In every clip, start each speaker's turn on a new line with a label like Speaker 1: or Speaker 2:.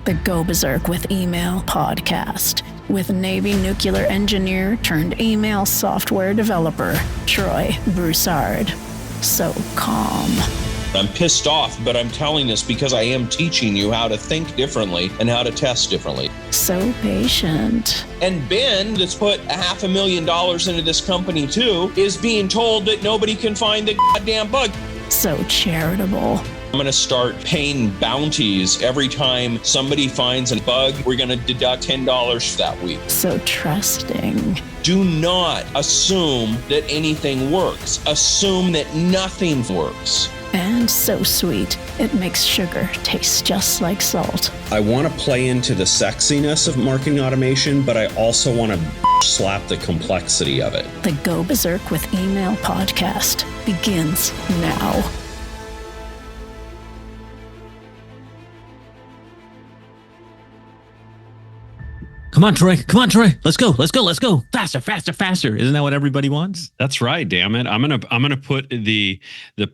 Speaker 1: the Go Berserk with Email podcast with Navy nuclear engineer turned email software developer, Troy Broussard. So calm.
Speaker 2: I'm pissed off, but I'm telling this because I am teaching you how to think differently and how to test differently.
Speaker 1: So patient.
Speaker 2: And Ben, that's put $500,000 into this company too, is being told that nobody can find the goddamn bug.
Speaker 1: So charitable.
Speaker 2: I'm going to start paying bounties every time somebody finds a bug. We're going to deduct $10 that week.
Speaker 1: So trusting.
Speaker 2: Do not assume that anything works. Assume that nothing works.
Speaker 1: And so sweet, it makes sugar taste just like salt.
Speaker 3: I want to play into the sexiness of marketing automation, but I also want to slap the complexity of it.
Speaker 1: The Go Berserk with Email podcast begins now.
Speaker 4: Come on, Troy. Come on, Troy. Let's go. Let's go. Let's go. Faster, faster, faster. Isn't that what everybody wants?
Speaker 5: That's right. Damn it. I'm gonna put the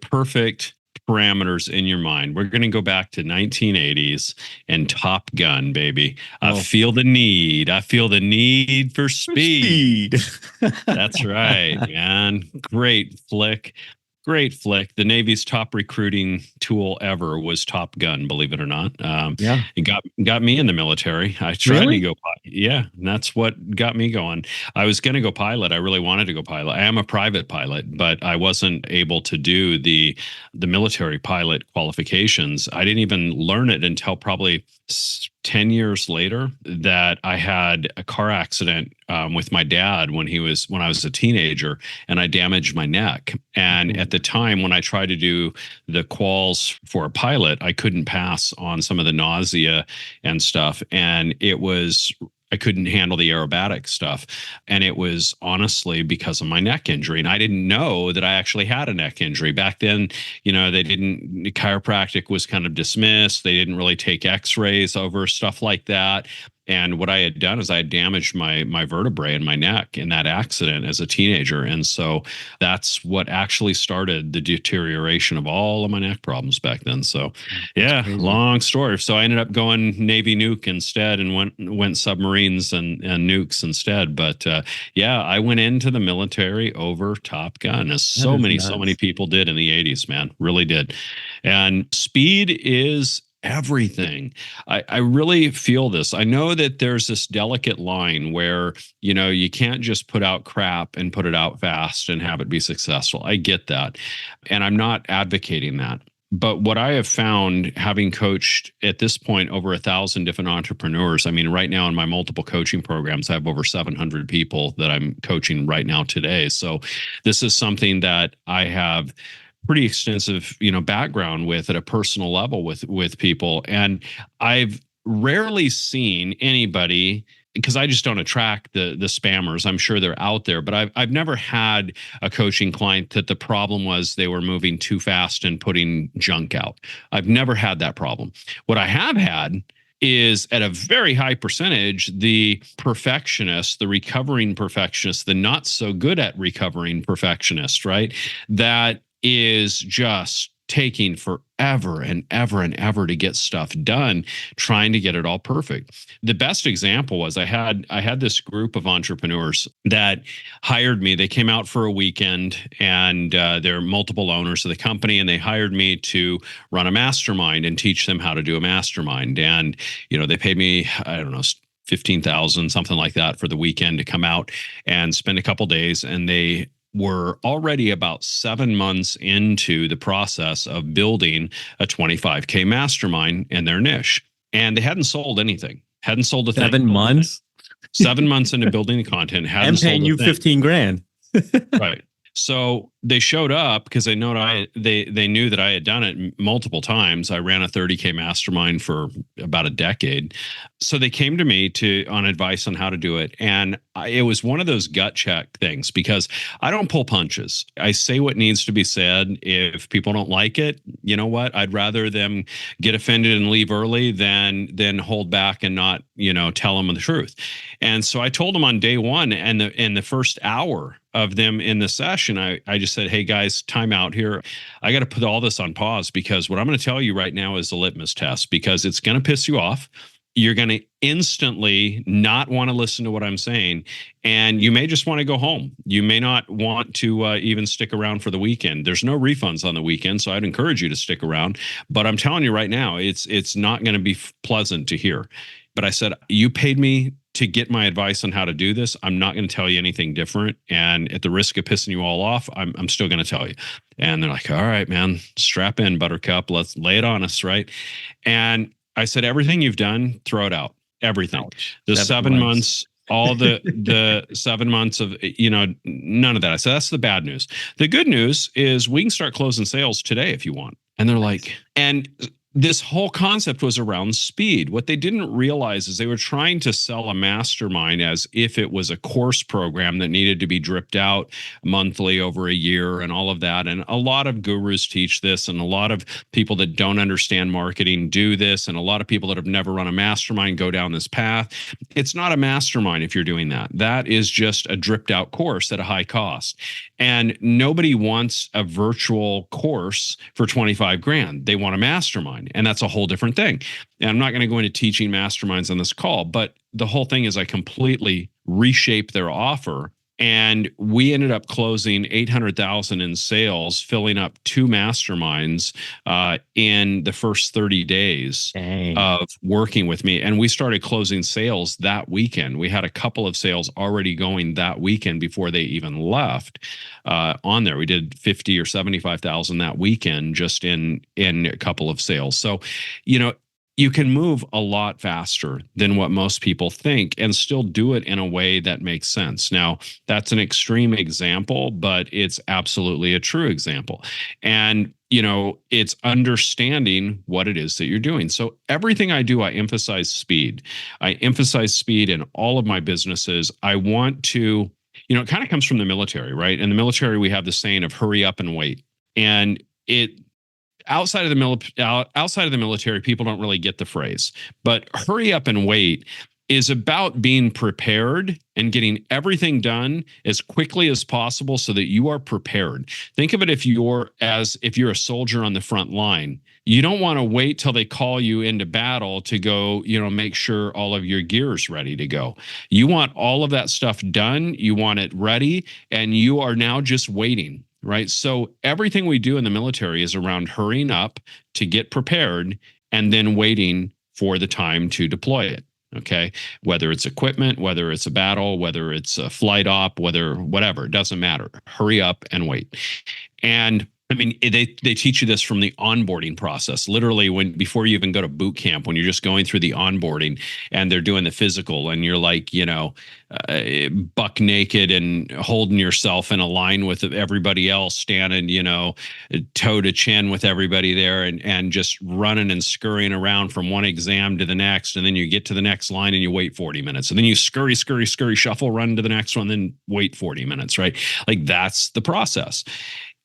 Speaker 5: perfect parameters in your mind. We're gonna go back to 1980s and Top Gun, baby. I feel the need. I feel the need for speed. That's right, man. Great flick. Great flick. The Navy's top recruiting tool ever was Top Gun, believe it or not.
Speaker 4: Yeah.
Speaker 5: It got me in the military. I tried to go. Yeah, and that's what got me going. I was going to go pilot. I really wanted to go pilot. I am a private pilot, but I wasn't able to do the military pilot qualifications. I didn't even learn it until probably 10 years later, that I had a car accident with my dad when I was a teenager, and I damaged my neck. And at the time when I tried to do the quals for a pilot, I couldn't pass on some of the nausea and stuff. And I couldn't handle the aerobatic stuff. And it was honestly because of my neck injury. And I didn't know that I actually had a neck injury. Back then, chiropractic was kind of dismissed. They didn't really take x-rays over stuff like that. And what I had done is I had damaged my vertebrae in my neck in that accident as a teenager. And so that's what actually started the deterioration of all of my neck problems back then. So yeah, long story. So I ended up going Navy nuke instead and went submarines and nukes instead. But yeah, I went into the military over Top Gun, as so many people did in the 80s, man, really did. And speed is everything. I really feel this. I know that there's this delicate line where, you can't just put out crap and put it out fast and have it be successful. I get that. And I'm not advocating that. But what I have found, having coached at this point over 1,000 different entrepreneurs, I mean, right now in my multiple coaching programs, I have over 700 people that I'm coaching right now today. So this is something that I have pretty extensive, background with at a personal level with people. And I've rarely seen anybody, because I just don't attract the spammers. I'm sure they're out there, but I've never had a coaching client that the problem was they were moving too fast and putting junk out. I've never had that problem. What I have had is, at a very high percentage, the perfectionist, the recovering perfectionist, the not so good at recovering perfectionist, right? That is just taking forever and ever and ever to get stuff done, trying to get it all perfect. The best example was I had this group of entrepreneurs that hired me. They came out for a weekend, and they're multiple owners of the company, and they hired me to run a mastermind and teach them how to do a mastermind. And, they paid me, I don't know, 15,000, something like that, for the weekend to come out and spend a couple days. And they were already about 7 months into the process of building a 25K mastermind in their niche. And they hadn't sold anything, hadn't sold a thing.
Speaker 4: 7 months?
Speaker 5: 7 months into building the content, hadn't sold a thing.
Speaker 4: And paying you 15 grand.
Speaker 5: Right. So they showed up because they knew that I had done it multiple times. I ran a 30K mastermind for about a decade. So they came to me on advice on how to do it. And it was one of those gut check things, because I don't pull punches. I say what needs to be said. If people don't like it, you know what? I'd rather them get offended and leave early than hold back and not, tell them the truth. And so I told them on day one, and in the first hour of them in the session, I just said, hey guys, time out here. I got to put all this on pause, because what I'm going to tell you right now is a litmus test, because it's going to piss you off. you're going to instantly not want to listen to what I'm saying. And you may just want to go home. You may not want to even stick around for the weekend. There's no refunds on the weekend, so I'd encourage you to stick around. But I'm telling you right now, it's not going to be pleasant to hear. But I said, you paid me to get my advice on how to do this. I'm not going to tell you anything different. And at the risk of pissing you all off, I'm still going to tell you. And they're like, all right, man, strap in, Buttercup. Let's lay it on us, right? And I said, everything you've done, throw it out. Everything.
Speaker 4: Ouch.
Speaker 5: The 7 months, all the 7 months of, none of that. I said, that's the bad news. The good news is we can start closing sales today if you want. And they're like, and this whole concept was around speed. What they didn't realize is they were trying to sell a mastermind as if it was a course program that needed to be dripped out monthly over a year and all of that. And a lot of gurus teach this, and a lot of people that don't understand marketing do this, and a lot of people that have never run a mastermind go down this path. It's not a mastermind if you're doing that. That is just a dripped out course at a high cost. And nobody wants a virtual course for 25 grand. They want a mastermind. And that's a whole different thing. And I'm not going to go into teaching masterminds on this call, but the whole thing is I completely reshaped their offer. And we ended up closing 800,000 in sales, filling up 2 masterminds in the first 30 days of working with me. And we started closing sales that weekend. We had a couple of sales already going that weekend before they even left on there. We did 50 or 75,000 that weekend just in a couple of sales. So, you can move a lot faster than what most people think and still do it in a way that makes sense. Now, that's an extreme example, but it's absolutely a true example. And, it's understanding what it is that you're doing. So everything I do, I emphasize speed. I emphasize speed in all of my businesses. I want to, it kind of comes from the military, right? In the military, we have the saying of hurry up and wait. And outside of the military, people don't really get the phrase, but hurry up and wait is about being prepared and getting everything done as quickly as possible so that you are prepared. Think of it if you're a soldier on the front line. You don't want to wait till they call you into battle to go, make sure all of your gear is ready to go. You want all of that stuff done. You want it ready, and you are now just waiting. Right. So everything we do in the military is around hurrying up to get prepared and then waiting for the time to deploy it. Okay. Whether it's equipment, whether it's a battle, whether it's a flight op, whatever, it doesn't matter. Hurry up and wait. And I mean, they teach you this from the onboarding process. Literally, before you even go to boot camp, when you're just going through the onboarding and they're doing the physical, and you're like, buck naked and holding yourself in a line with everybody else, standing, toe to chin with everybody there, and just running and scurrying around from one exam to the next, and then you get to the next line and you wait 40 minutes, and then you scurry, shuffle, run to the next one, then wait 40 minutes, right? Like that's the process.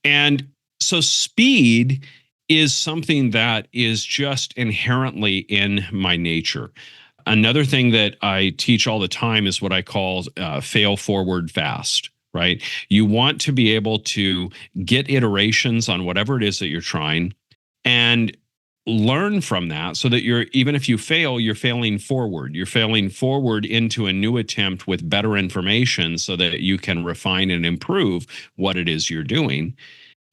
Speaker 5: And so speed is something that is just inherently in my nature. Another thing that I teach all the time is what I call fail forward fast, right? You want to be able to get iterations on whatever it is that you're trying and learn from that so that even if you fail, you're failing forward. You're failing forward into a new attempt with better information so that you can refine and improve what it is you're doing.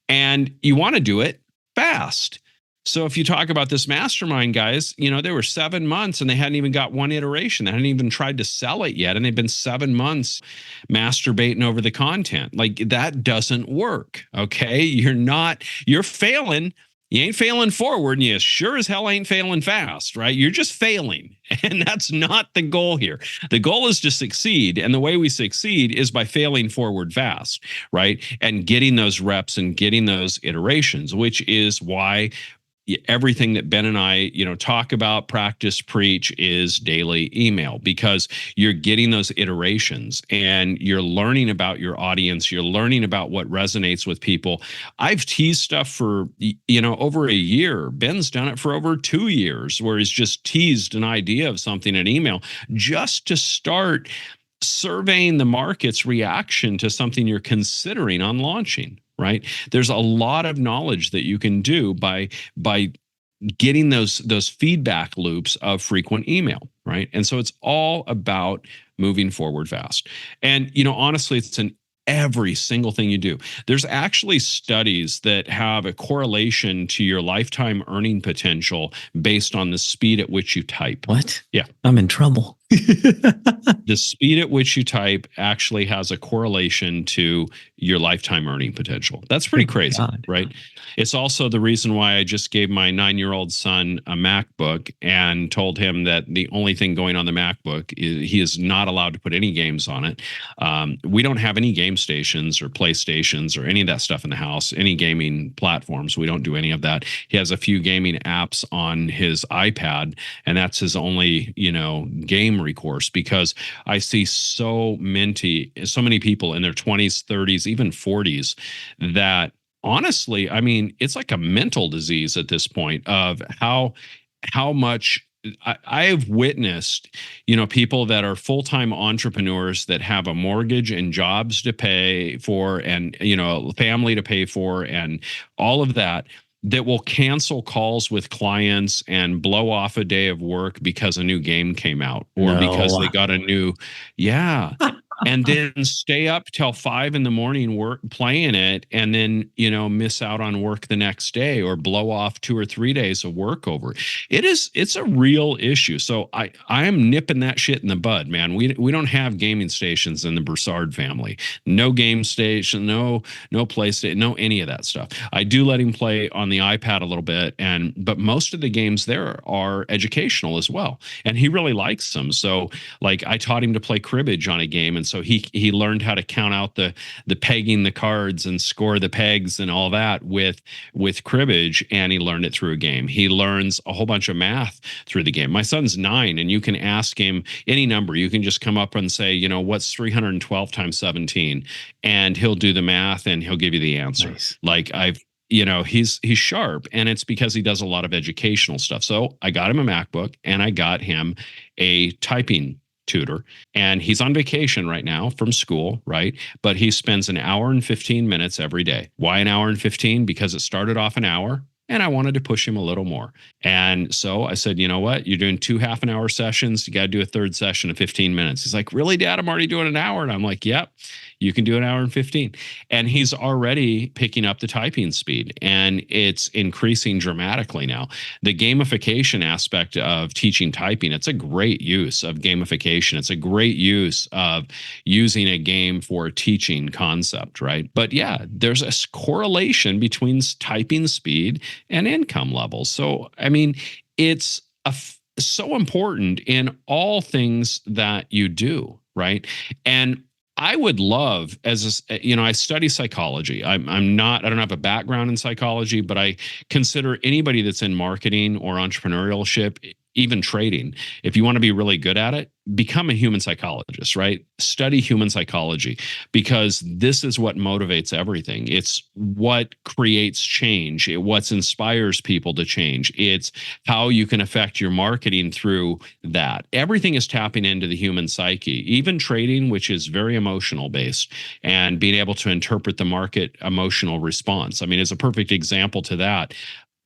Speaker 5: And you want to do it fast. So if you talk about this mastermind, guys, they were 7 months and they hadn't even got one iteration. They hadn't even tried to sell it yet. And they've been 7 months masturbating over the content. Like that doesn't work. Okay. You're failing. You ain't failing forward, and you sure as hell ain't failing fast, right? You're just failing. And that's not the goal here. The goal is to succeed. And the way we succeed is by failing forward fast, right? And getting those reps and getting those iterations, which is why everything that Ben and I, talk about, practice, preach is daily email, because you're getting those iterations and you're learning about your audience. You're learning about what resonates with people. I've teased stuff for, over a year. Ben's done it for over 2 years, where he's just teased an idea of something in email just to start surveying the market's reaction to something you're considering on launching. Right? There's a lot of knowledge that you can do by getting those feedback loops of frequent email. right? And so it's all about moving forward fast. And, honestly, it's in every single thing you do. There's actually studies that have a correlation to your lifetime earning potential based on the speed at which you type.
Speaker 4: What?
Speaker 5: Yeah.
Speaker 4: I'm in trouble.
Speaker 5: The speed at which you type actually has a correlation to your lifetime earning potential. That's pretty crazy,
Speaker 4: God.
Speaker 5: right? It's also the reason why I just gave my 9-year-old son a MacBook and told him that the only thing going on the MacBook is he is not allowed to put any games on it. We don't have any game stations or PlayStations or any of that stuff in the house, any gaming platforms. We don't do any of that. He has a few gaming apps on his iPad, and that's his only, game recourse, because I see so many people in their 20s, 30s, even 40s that honestly, I mean, it's like a mental disease at this point of how much I have witnessed, people that are full-time entrepreneurs that have a mortgage and jobs to pay for and, family to pay for and all of that will cancel calls with clients and blow off a day of work because a new game came out or because they got a new, yeah. And then stay up till 5 a.m. playing it, and then miss out on work the next day or blow off 2 or 3 days of work over. It's a real issue. So I am nipping that shit in the bud, man. We don't have gaming stations in the Broussard family. No game station, no PlayStation, no any of that stuff. I do let him play on the iPad a little bit, but most of the games there are educational as well, and he really likes them. So like I taught him to play cribbage on a game, and so he learned how to count out the pegging the cards and score the pegs and all that with cribbage, and he learned it through a game. He learns a whole bunch of math through the game. My son's 9, and you can ask him any number. You can just come up and say, what's 312 times 17, and he'll do the math and he'll give you the answer.
Speaker 4: Nice.
Speaker 5: Like he's sharp, and it's because he does a lot of educational stuff. So I got him a MacBook and I got him a typing tutor, and he's on vacation right now from school, right? But he spends an hour and 15 minutes every day. Why an hour and 15? Because it started off an hour and I wanted to push him a little more. And so I said, you know what? You're doing 2 half-an-hour sessions. You got to do a third session of 15 minutes. He's like, really, Dad? I'm already doing an hour. And I'm like, yep, you can do an hour and 15. And he's already picking up the typing speed, and it's increasing dramatically now. The gamification aspect of teaching typing, it's a great use of gamification. It's a great use of using a game for a teaching concept, right? But yeah, there's a correlation between typing speed and income levels. So, I mean, it's so important in all things that you do, right? And I would love, I study psychology. I don't have a background in psychology, but I consider anybody that's in marketing or entrepreneurship, even trading, if you want to be really good at it, become a human psychologist, right? Study human psychology, because this is what motivates everything. It's what creates change. What inspires people to change. It's how you can affect your marketing through that. Everything is tapping into the human psyche, even trading, which is very emotional based, and being able to interpret the market emotional response. I mean, it's a perfect example to that.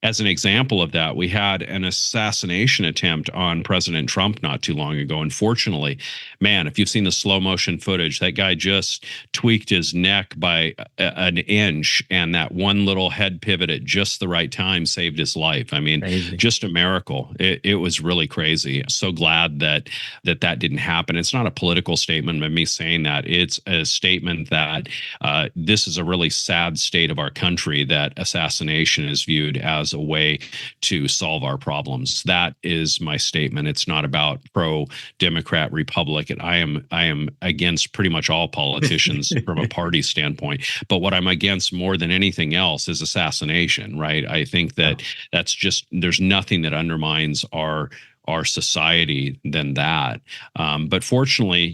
Speaker 5: As an example of that, we had an assassination attempt on President Trump not too long ago. Unfortunately, man, if you've seen the slow motion footage, that guy just tweaked his neck by an inch, and that one little head pivot at just the right time saved his life. I mean,
Speaker 4: Crazy.
Speaker 5: Just a miracle. It was really crazy. So glad that didn't happen. It's not a political statement by me saying that. It's a statement that this is a really sad state of our country, that assassination is viewed as a way to solve our problems. That is my statement. It's not about pro-Democrat, Republican. I am against pretty much all politicians from a party standpoint. But what I'm against more than anything else is assassination, right? I think that that's just, there's nothing that undermines our society than that. But fortunately,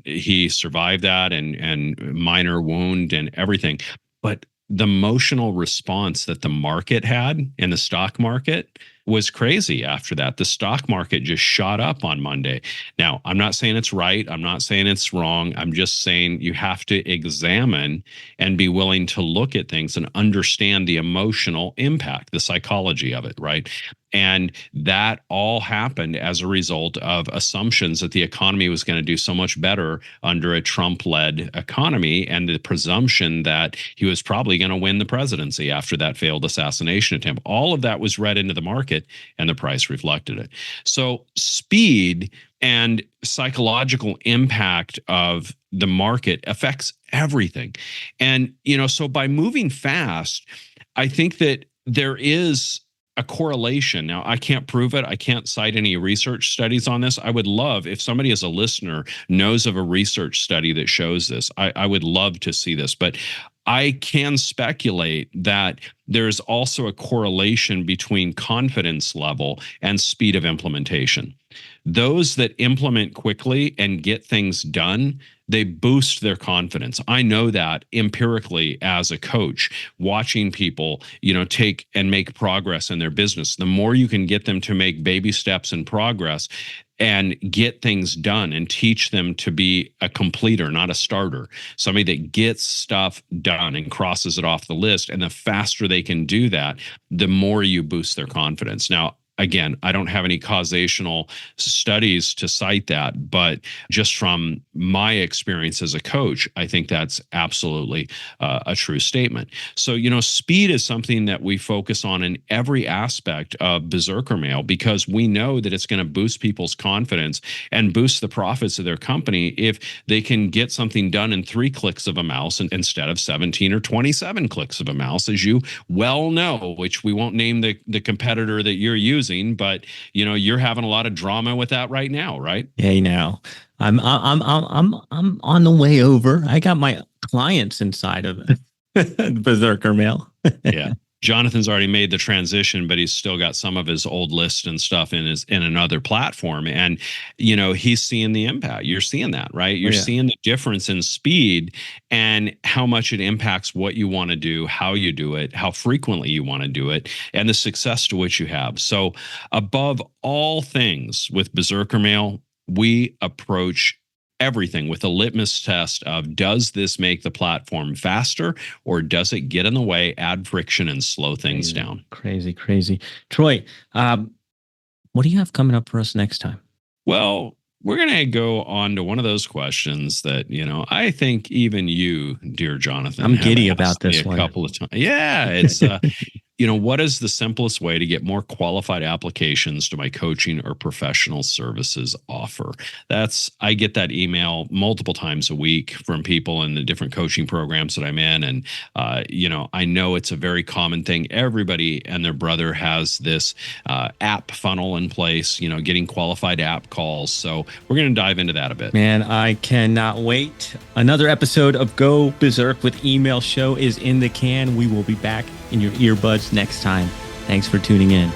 Speaker 5: he survived that and minor wound and everything. But the emotional response that the market had in the stock market, was crazy after that. The stock market just shot up on Monday. Now, I'm not saying it's right. I'm not saying it's wrong. I'm just saying you have to examine and be willing to look at things and understand the emotional impact, the psychology of it, right? And that all happened as a result of assumptions that the economy was going to do so much better under a Trump-led economy, and the presumption that he was probably going to win the presidency after that failed assassination attempt. All of that was read into the market, and the price reflected it. So speed and psychological impact of the market affects everything. And, so by moving fast, I think that there is a correlation. Now, I can't prove it. I can't cite any research studies on this. I would love, if somebody as a listener knows of a research study that shows this, I would love to see this. But I can speculate that there's also a correlation between confidence level and speed of implementation. Those that implement quickly and get things done, they boost their confidence. I know that empirically as a coach, watching people, take and make progress in their business. The more you can get them to make baby steps in progress and get things done and teach them to be a completer, not a starter, somebody that gets stuff done and crosses it off the list. And the faster they can do that, the more you boost their confidence. Now, again, I don't have any causational studies to cite that, but just from my experience as a coach, I think that's absolutely a true statement. So, speed is something that we focus on in every aspect of Berserker Mail, because we know that it's going to boost people's confidence and boost the profits of their company if they can get something done in 3 clicks of a mouse instead of 17 or 27 clicks of a mouse, as you well know, which we won't name the competitor that you're using. But you're having a lot of drama with that right now, right?
Speaker 4: Hey, now I'm on the way over. I got my clients inside of Berserker Mail.
Speaker 5: Yeah. Jonathan's already made the transition, but he's still got some of his old list and stuff in another platform. And, he's seeing the impact. You're seeing that, right? You're seeing the difference in speed and how much it impacts what you want to do, how you do it, how frequently you want to do it, and the success to which you have. So above all things with Berserker Mail, we approach everything with a litmus test of, does this make the platform faster, or does it get in the way, add friction, and slow things down?
Speaker 4: Crazy. Troy, what do you have coming up for us next time?
Speaker 5: Well, we're going to go on to one of those questions that, I think even you, dear Jonathan,
Speaker 4: I'm giddy about this one.
Speaker 5: A couple of times. Yeah, it's what is the simplest way to get more qualified applications to my coaching or professional services offer? I get that email multiple times a week from people in the different coaching programs that I'm in. And, I know it's a very common thing. Everybody and their brother has this app funnel in place, getting qualified app calls. So we're going to dive into that a bit.
Speaker 4: Man, I cannot wait. Another episode of Go Berserk with Email Show is in the can. We will be back in your earbuds next time. Thanks for tuning in.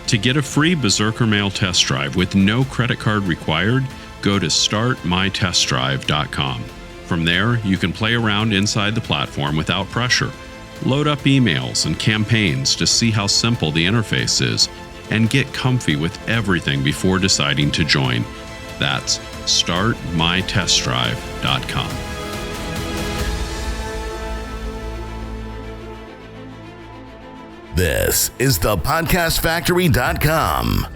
Speaker 5: To get a free Berserker Mail test drive with no credit card required, go to startmytestdrive.com. From there, you can play around inside the platform without pressure. Load up emails and campaigns to see how simple the interface is, and get comfy with everything before deciding to join. That's startmytestdrive.com.
Speaker 6: This is thepodcastfactory.com.